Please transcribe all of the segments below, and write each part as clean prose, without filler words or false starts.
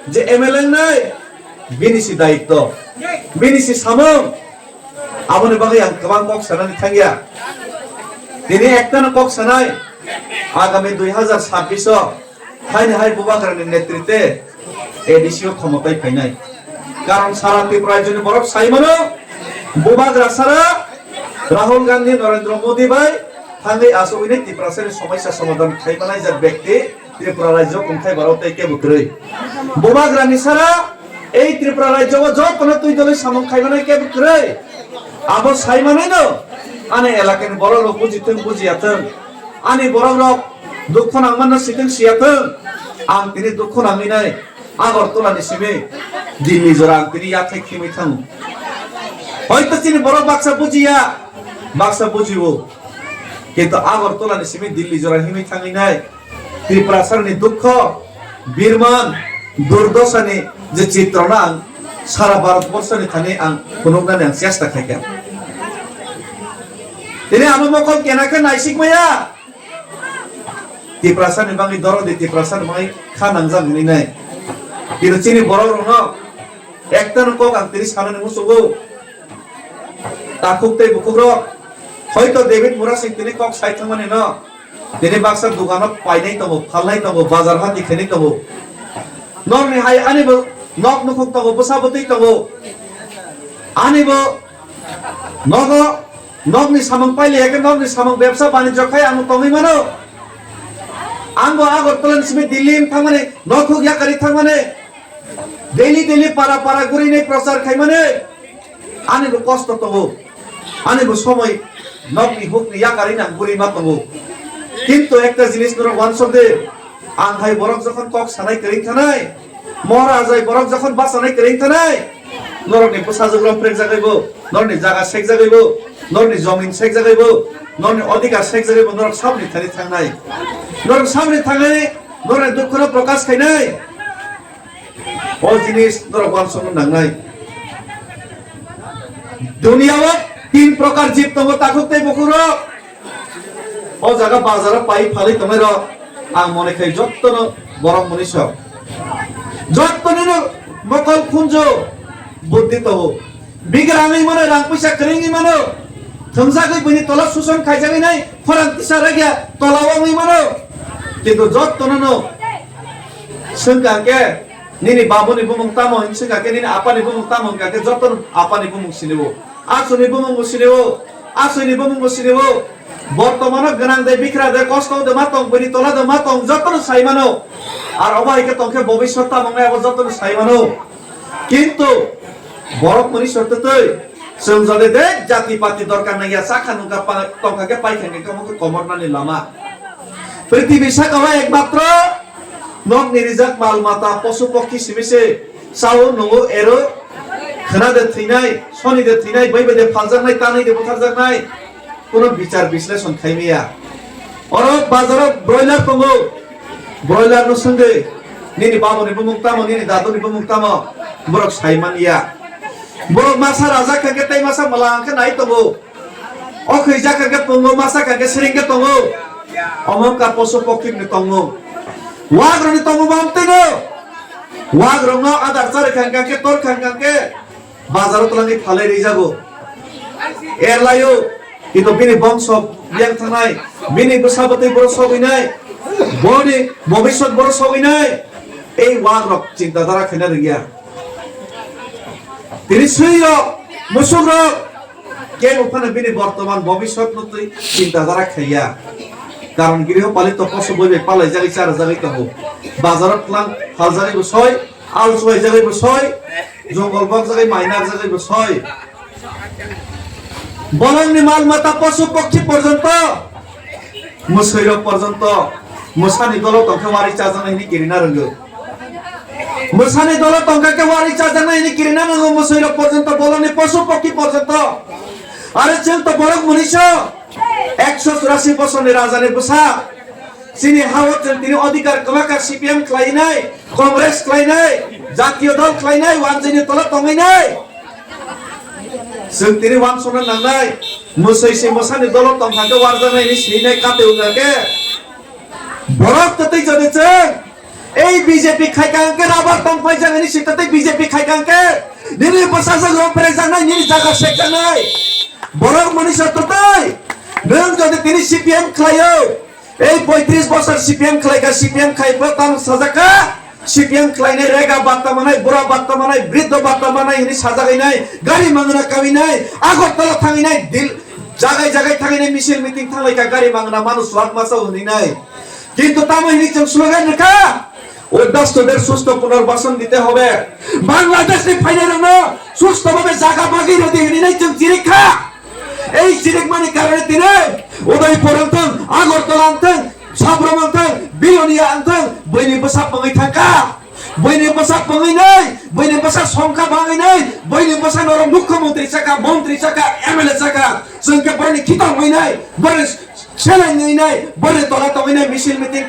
যে এমএলএ নাই বিনিসি দায়িত্ব বিনিসি সামং আবনি বাকি ang गोबां kok sanani thangia তিনি একটানা kok sanai আগামী 2026 হাই বুবাগ্রানি নেতৃত্বে এডিসিও ক্ষমতায় ফাইনাই কারণ সারা ত্রিপুরার জন্য বরফ সাইমানো বুবাগ্রা সারা রাহুল গান্ধী নরেন্দ্র মোদী ভাই থাঙ্গি আসবিনে ত্রিপুরার সমস্যা সমাধান খাইমানাই যার ব্যক্তি ত্রিপুরা রাজ্য কোনখাই ভারতে কে বুকরই বুবাগ্রানি সারা এই ত্রিপুরা রাজ্য যখন তুই দলে সামং খাইমানাই কে বুকরই আবো সাইমানাই নো আনে এলাকার বড় লোক বুঝিতেন বুঝিয়াতেন আনি বড় লোক দুঃখ নাংমানো সিতেন সিয়াতেন আং তিনি দুঃখ নাংমিনাই আগরতলানি সিমে দিল্লি জোড়া তিনি ইয়াথাই খিমি থাং হয়তো তিনি বড় বাক্সা বুঝিব কিন্তু আগরতলানি সিমে দিল্লি জোড়া হিমি থাঙি নাই ত্রিপুরা সারনি দুঃখ বীরমান দুর্দশানি যে চিত্রনা সারা ভারতবর্ষনি থানি আং কোনগানি আং চেষ্টা খাইকা তিনি আমার মকল কেনাকে নাইসিক মায়া ত্রিপুরা সারনি বাঙি দরদি ত্রিপুরা সার মাই খানাংজাং হিনি নাই কিন্তু চিনি বড় রং একটানো কক আং তিনি সানানি মুসুগো তাকুকতে বুকুগ্র হয়তো ডেভিড মুরা সিং তিনি কক সাইথামানি ন তিনি বাক্সার দোকানত পাইনাই তবো ফালনাই তবো বাজার হাতি খেনি তবো নরনি হাই আনিব নক নুকুক তবো বসাবতই তবো আনিব নগ নগনি সামং পাইলে একে নগনি সামং ব্যবসা বাণিজ্য খাই আং তমি মানো आंगो আগরতলা সিমে দিল্লি থামানে নখুক ইয়াকারি থামানে ডেইলি পারা পারা গুরি নেই প্রচার খাই মানে আনিব কষ্ট তবো আনিব সময় নকনি হুকনি ইয়াকারি না গুরি মা তবো কিন্তু একটা জিনিস নর ওয়ান শব্দে আং হাই বরক যখন কক সানাই করিং থানাই মহারাজাই বরক যখন বাসানাই করিং থানাই নরনি পোসাজগ্রম প্রেক জাগাইবো নরনি জায়গা শেখ জাগাইবো নরনি জমিন শেখ জাগাইবো নরনি অধিকার শেখ জাগাইবো নরক সামনে থানি থাংনাই নরক সামনে থাংনাই নরনি দুঃখর প্রকাশ খাইনাই ও জিনিস নরক ওয়ান শব্দ নাংনাই দুনিয়াও তিন প্রকার জীব তঙ্গ তাকুকতে বকুর ও জায়গা বাজার পাই ফালি তমের আং মনে খাই যত্ন বরং মনীষ যত্ন মকল খুঞ্জ বুদ্ধি তব বিগ্রামই মনে রাং পয়সা করেঙ্গি মানো থমসাগৈ বনি তলা সুসন খাইজাগৈ নাই ফরান তিসা রাগিয়া তলাওয়াই মানো কিন্তু যত্ন সঙ্গাকে নিনি বাবুনি বুমুং তামো সঙ্গাকে নিনি আপানি বুমুং তামো কাকে যত্ন আপানি বুমুং সিনেবো আসনি বুমুং সিনেবো আসনি বুমুং সিনেবো বর্তমানে গনাং দে বিখরা দে কষ্ট দে মাতং বনি তলা দে মাতং যত্ন সাইমানো আর অবাইকে তংকে ভবিষ্যৎ তামংনাই আবার যত্ন সাইমানো কিন্তু বড় মনীষত্বই সংসদে দেখ জাতি পাতি দরকার নাই সাখা নুকা টঙ্কাকে পাইখানে কমকে কমরনানি লামা পৃথিবী সাকাওয়া একমাত্র নক নিরিজাক মাল মাতা পশু পক্ষী সিমিসে সাও নগো এরো খানাদে থিনাই সনিদে থিনাই বাইবেদে ফালজানাই তানাইদে বুথারজানাই কোন বিচার বিশ্লেষণ খাইমিয়া অরব বাজারত ব্রয়লার তঙ্গো ব্রয়লার নো সঙ্গে নিনি বাবনি বুমুক্তাম নিনি দাদনি বুমুক্তাম বরক সাইমানিয়া বরক মাসা রাজা কাকে তাই মাসা মালাংকে নাই তবো অখৈজা কাকে তঙ্গো মাসা কাকে সেরিংকে তঙ্গো অমকা পশু পক্ষী নি তঙ্গো ওয়াগ্রনি তঙ্গো বামতে গো ওয়াগ্রং আদার চারে খাঙ্কাকে তোর খাঙ্কাকে বাজারত লাঙ্গি ফালে রে যাবো এরলায়ো কিন্তু বিনি বংশ বিয়াং থানাই বিনি বসাবতই বড় সবই নাই বড়ি ভবিষ্যৎ বড় সবই নাই এই ওয়াগ্রক চিন্তাধারা খাইনা রিয়া তিনি সুইয় মুসুর কে ওখানে বিনি বর্তমান ভবিষ্যৎ নতুই চিন্তাধারা খাইয়া কারণ গৃহপালিত পশু বইবে পালাই জাগি চার জাগি কাবো বাজারত লাং হাল জাগিব ছয় আল ছয় জাগিব ছয় জঙ্গল বাগ জাগি মাইনার জাগিব ছয় বলংনি মাল মাতা পশু পক্ষী পর্যন্ত মুসৈর পর্যন্ত মুসানি দল তংকে ওয়ারি চাজানাইনি কিরিনা রঙ্গ মুসানি দল তংকাকে ওয়ারি চাজানাইনি কিরিনা রঙ্গ মুসৈর পর্যন্ত বলনি পশু পক্ষী পর্যন্ত আরে চেল তো বড় মনীষ 184 বছরের রাজারে বসা সিনি হাওত তিনি অধিকার কমাকা সিপিএম ক্লাই নাই কংগ্রেস ক্লাই নাই জাতীয় দল ক্লাই নাই ওয়ানজিনি তলা তঙ্গাই নাই जों तिनी वान सोना नांनाय मुसैसे मोसानि दल तंखाके वारजानायनि सिनाय काते उगाके बरक ततै जदे जों এই বিজেপি খাইকাঙ্কে রাবার তামফাই জাগানি সিটাতে বিজেপি খাইকাঙ্কে নিনি বসাসা রংপ্রে জানাই নিনি জায়গা শেখ জানাই বড় মনীষা তো তাই নং যদি তিনি সিপিএম খাইও এই 35 বছর সিপিএম খাইকা সিপিএম খাইবো তাম সাজাকা সিপিএম খাইনে রেগা বাত্তা মানাই বুড়া বাত্তা মানাই বৃদ্ধ বাত্তা মানাই ইনি সাজা গাইনাই গাড়ি মাংনা কাবিনাই আগরতলা থাঙিনাই দিল জায়গায় জায়গায় থাঙিনাই মিছিল মিটিং থাংলাইকা গাড়ি মাংনা মানুষ লাখ মাসাও হইনাই কিন্তু তামাইনি जों স্লোগান রেখা উদ্বাস্তুদের সুস্থ পুনর্বাসন দিতে হবে বাংলাদেশে ফাইনাল সুস্থভাবে জায়গা বাগিয়ে দিই जों চিরিখা এই চিরিকমানি কারণে তিনি উদয়পুর আনতেন আগরতলা আনতেন সাবরম আনতেন বিলোনিয়া আনতেন বইনি বসা পঙै থাকা বইনি বসা পঙै নাই বইনি বসা সংখ্যা বাঙै নাই বইনি বসা নর মুখ্যমন্ত্রী চাকা মন্ত্রী চাকা এমএলএ চাকা जोंকে বড়নি খিতা হইনাই বড় ছেলে নাই বড় তলা তঙै মিছিল মিটিং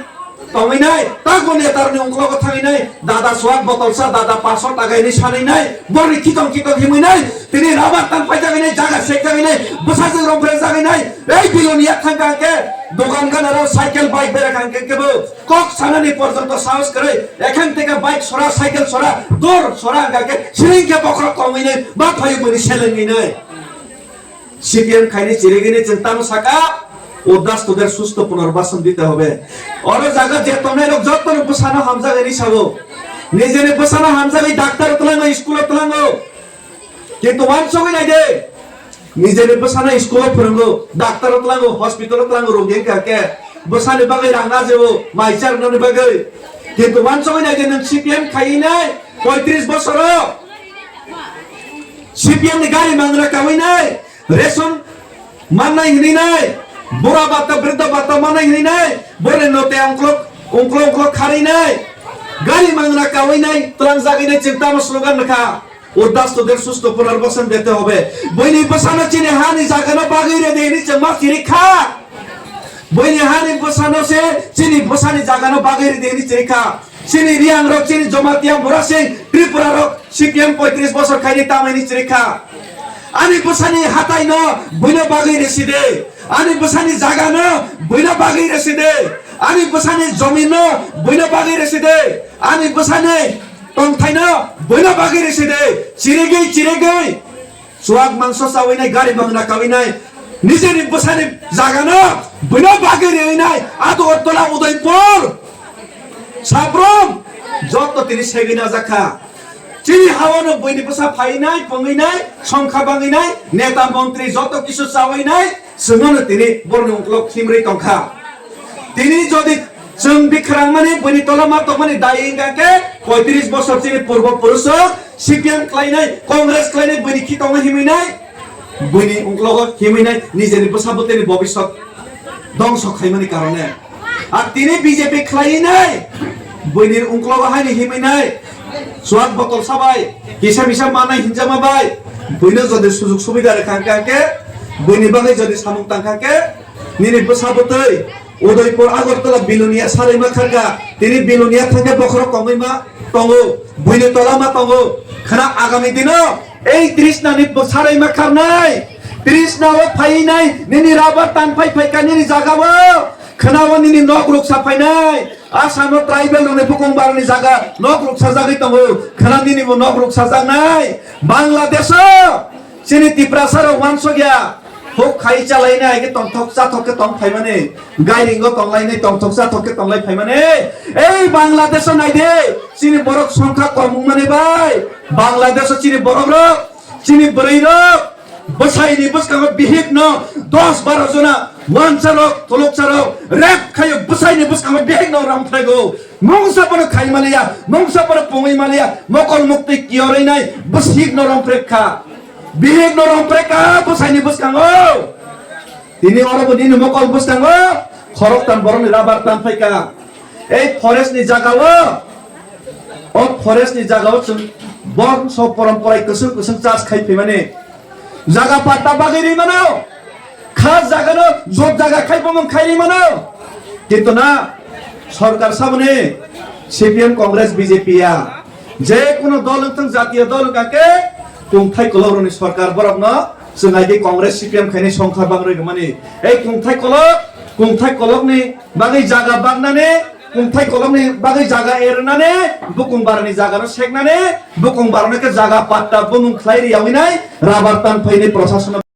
তঙै নাই তাগো নেতারনি উংলগ থাঙै নাই দাদা সোয়াক বতলসা দাদা 500 টাকাইনি সাनै নাই বড় খিতং হিमै নাই তিনি রাবার তান পাইজাগै নাই জায়গা শেখ জাগै নাই বসাজों রংপ্রে জাগै নাই এই বিলোনিয়া থাঙ্গাকে দোকান গানারও সাইকেল বাইক বেরা কাঙ্কে কেবো কক সানানি পর্যন্ত সাহস করে এখান থেকে বাইক সরা সাইকেল সরা দৌড় সরা গাকে সিরিংকে বকরা কমই নাই বা ফাই বনি সেলেঙ্গি নাই সিপিএম খাইনি চিরিগিনি চিন্তানো সাকা উদ্বাস্তুদের সুস্থ পুনর্বাসন দিতে হবে অর জায়গা যে তনের যত্ন বসানো হামজাগানি সাবো নিজেনে বসানো হামজাগাই ডাক্তার তলাঙ্গো স্কুল তলাঙ্গো কিন্তু মানসই নাই দে নিজেনে বসানো স্কুল ফরঙ্গো ডাক্তার তলাঙ্গো হসপিটাল তলাঙ্গো রোগী কাকে বসানে বাগै রাঙা যেবো মাইচার ননে বাগै কিন্তু মানসই নাই দে নों সিপিএম খাইনাই 35 বছর সিপিএম नि गाड़ी मांगना कावैनाय रेशन माननाय हिनाय बुरा बात्ता वृद्ध बात्ता माननाय हिनाय बोरे नोते अंकल खारैनाय गाड़ी मांगना कावैनाय तलां जागायनाय चिंता स्लोगान रखा उद्बास्तुদের সুস্থ পুনর্বাসন দিতে হবে বইনি বসানো চিনি হানি জাগানো বাগैरे देनि चमा चिरिखा বইনি হানি বসানো সে চিনি বসানি জাগানো বাগैरे देनि चिरिखा চিনি রিয়াং রক চিনি জমাতিয়া মুরাসিং ত্রিপুরা রক সিপিএম 35 বছর খাইনি তামাইনি চিরিখা আনি বসানি হাতাই ন বইনা বাগैरे সিদে আনি বসানি জাগা ন বইনা বাগैरे সিদে আনি বসানি জমিন ন বইনা বাগैरे সিদে আনি বসানি টংথাই ন বইনা বাগैरे সিদে চিরিগৈ সুয়াগ মাংস চাওইনাই গাড়ি বাংনা কাবিনাই নিজেনি বসানি জাগা ন বইনা বাগैरे হইনাই আগরতলা উদয়পুর সাবরম যত তিনি সেগিনা জাখা চিনি হাওয়ানো বইনি বসা ফাইনাই পঙैनाय সংখ্যা বাঙैनाय নেতা মন্ত্রী যত কিছু চাওইনাই जोंनो তিনি বর্ণ উংক্লক খিমরি টংখা তিনি যদি जों বিক্রাং মানে বইনি তলামা তো মানে দাইঙ্গাকে 35 বছর চিনি পূর্বপুরুষ সিপিএম ক্লাইনাই কংগ্রেস ক্লাইনাই বইনি খিতং হিমিনাই বইনি উংক্লক হিমিনাই নিজেনি বসাবতেনি ভবিষ্যৎ ধ্বংস খাইমানি কারণে আর তিনি বিজেপি ক্লাইনাই বইনির উংক্লক হাইনি হিমিনাই সোয়াক বতল সাবাই হিসাব হিসাব মানাই হিনজামা বাই বইনো যদি সুযোগ সুবিধা রেখাঙ্কাকে বইনি বাগै যদি সামুং তাঙ্কাকে নিনি বসাবতৈ উদয়পুর আগরতলা বিলোনিয়া সারাইমা খারগা তিনি বিলোনিয়া থাঙ্গে বখর কমैमा তঙ্গো বইনি তলামা তঙ্গো খানা আগামী দিন এই তৃষ্ণানি সারাইমা খারনাই তৃষ্ণাও ফাইনাই নিনি রাবার টান ফাইকা নিনি জাগাবো খানাও নিনি নক রুক সাফাইনাই आसामो ट्राइबल ने फुकुं बारनि जागा नक रुक साजागै तंगो खानानि निबो नक रुक साजागनाय बांग्लादेश सिनि तिप्रासार वानसो गया हो खाइ चालायनाय के तंथकसा थके तंग फाइमाने गायरिंगो तंगलायनाय तंथकसा थके तंगलाय फाइमाने এই বাংলাদেশ নাই দে सिनि बरक संख्या कम माने बाय बांग्लादेश सिनि बरक सिनि बरै बसाइनि बसकांगो बिहिक न 10-12 जना वानसारक थलकसारक रेप खायो बसाइनि बसकांगो बिहिक न रामफ्राइगो मंसापर खाइ मालिया मंसापर पङै मालिया मकल मुक्ति कियरैनाय बसिक न रामफ्रेखा बिहिक न रामफ्रेखा बसाइनि बसकांगो दिनै अरबो दिनै मकल बसकांगो खरकतान बरनि राबार तान फाइका এই ফরেস্টनि জায়গাও ও ফরেস্টनि জায়গাও जों बंश परम्पराय कसं कसं चास खाइफै माने जागा पाट्टा बागैरि मानो खास जागानो जब जागा खाइपमन खाइरि मानो किन्तु ना सरकार सामने सीपीएम कांग्रेस बीजेपीया जे कोनो दल थं जातीय दल काके कुंथाय कलरनि सरकार बरकनो जोंहाय कांग्रेस सीपीएम खाइनि संख्या बांग्रै माने ए कुंथाय कलकनि बागै जागा बांनानै कुंथाय कलमनि बागै जागा एरनानै बुकुं बारनि जागानो सेकनानै बुकुं बारनोके जागा पाट्टा बुमुं ख्लायरि याविनाय राबार तान फैनि प्रशासन